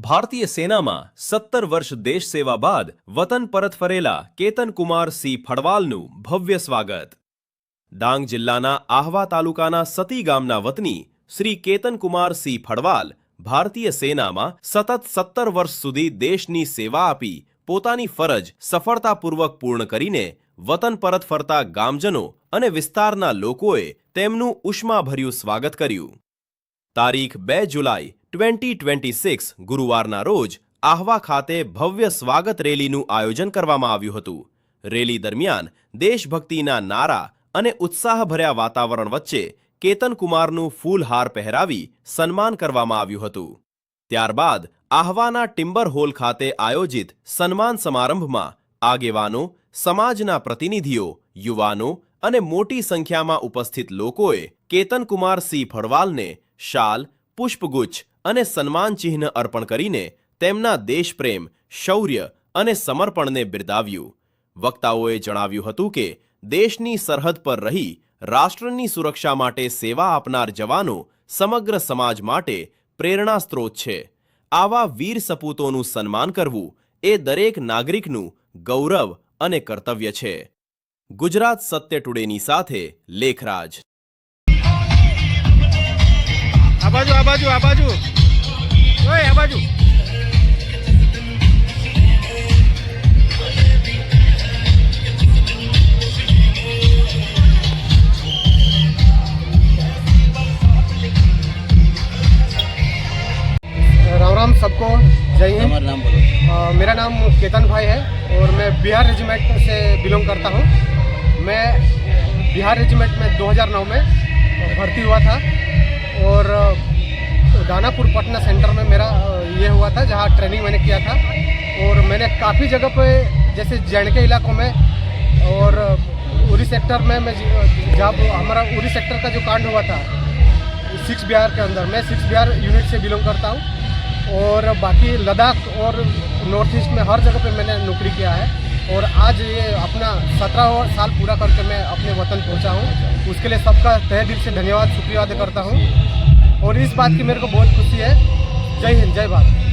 ભારતીય સેનામાં 17 વર્ષ દેશ સેવા બાદ વતન પરત ફરેલા કેતનકુમાર સિંહ ફળવાલનું ભવ્ય સ્વાગત. ડાંગ જિલ્લાના આહવા તાલુકાના સતી ગામના વતની શ્રી કેતનકુમાર સિંહ ફળવાલ ભારતીય સેનામાં સતત 17 વર્ષ સુધી દેશની સેવા આપી પોતાની ફરજ સફળતાપૂર્વક પૂર્ણ કરીને વતન પરત ફરતા ગામજનો અને વિસ્તારના લોકોએ તેમનું ઉષ્માભર્યું સ્વાગત કર્યું. તારીખ 2 જુલાઈ 2026 ગુરુવારના રોજ આહવા ખાતે ભવ્ય સ્વાગત રેલીનું આયોજન કરવામાં આવ્યું હતું. રેલી દરમિયાન દેશભક્તિના નારા અને ઉત્સાહભર્યા વાતાવરણ વચ્ચે કેતનકુમારનું ફૂલહાર પહેરાવી સન્માન કરવામાં આવ્યું હતું. ત્યારબાદ આહવાના ટિમ્બર હોલ ખાતે આયોજિત સન્માન સમારંભમાં આગેવાનો, સમાજના પ્રતિનિધિઓ, યુવાનો અને મોટી સંખ્યામાં ઉપસ્થિત લોકોએ કેતનકુમાર સિંહ ફળવાલને શાલ, પુષ્પગુચ્છ અને સન્માન ચિહ્ન અર્પણ કરીને તેમના દેશપ્રેમ, શૌર્ય અને સમર્પણને બિરદાવ્યું. વક્તાઓએ જણાવ્યું હતું કે દેશની સરહદ પર રહી રાષ્ટ્રની સુરક્ષા માટે સેવા આપનાર જવાનો સમગ્ર સમાજ માટે પ્રેરણા સ્ત્રોત છે. આવા વીર સપૂતોનું સન્માન કરવું એ દરેક નાગરિકનું ગૌરવ અને કર્તવ્ય છે. ગુજરાત સત્ય ટુડેની સાથે લેખરાજ. આ બાજુ ઓય આ બાજુ. राम राम सबको, जय हिंद। हमारा नाम बोलो। मेरा नाम केतन भाई है और मैं बिहार रेजिमेंट से बिलोंग करता हूँ। मैं बिहार रेजिमेंट में 2009 में भर्ती हुआ था और दानापुर पटना सेंटर में मेरा ये हुआ था जहाँ ट्रेनिंग मैंने किया था। और मैंने काफ़ी जगह पे जैसे जैन के इलाकों में और उरी सेक्टर में मैं जब हमारा उरी सेक्टर का जो कांड हुआ था 6 बिहार के अंदर, मैं 6 बिहार यूनिट से बिलोंग करता हूँ। और बाकी लद्दाख और नॉर्थ ईस्ट में हर जगह पे मैंने नौकरी किया है। और आज ये अपना 17वां साल पूरा करके मैं अपने वतन पहुंचा हूं। उसके लिए सबका तहे दिल से धन्यवाद, शुक्रिया अदा करता हूं। और इस बात की मेरे को बहुत खुशी है। जय हिंद, जय भारत।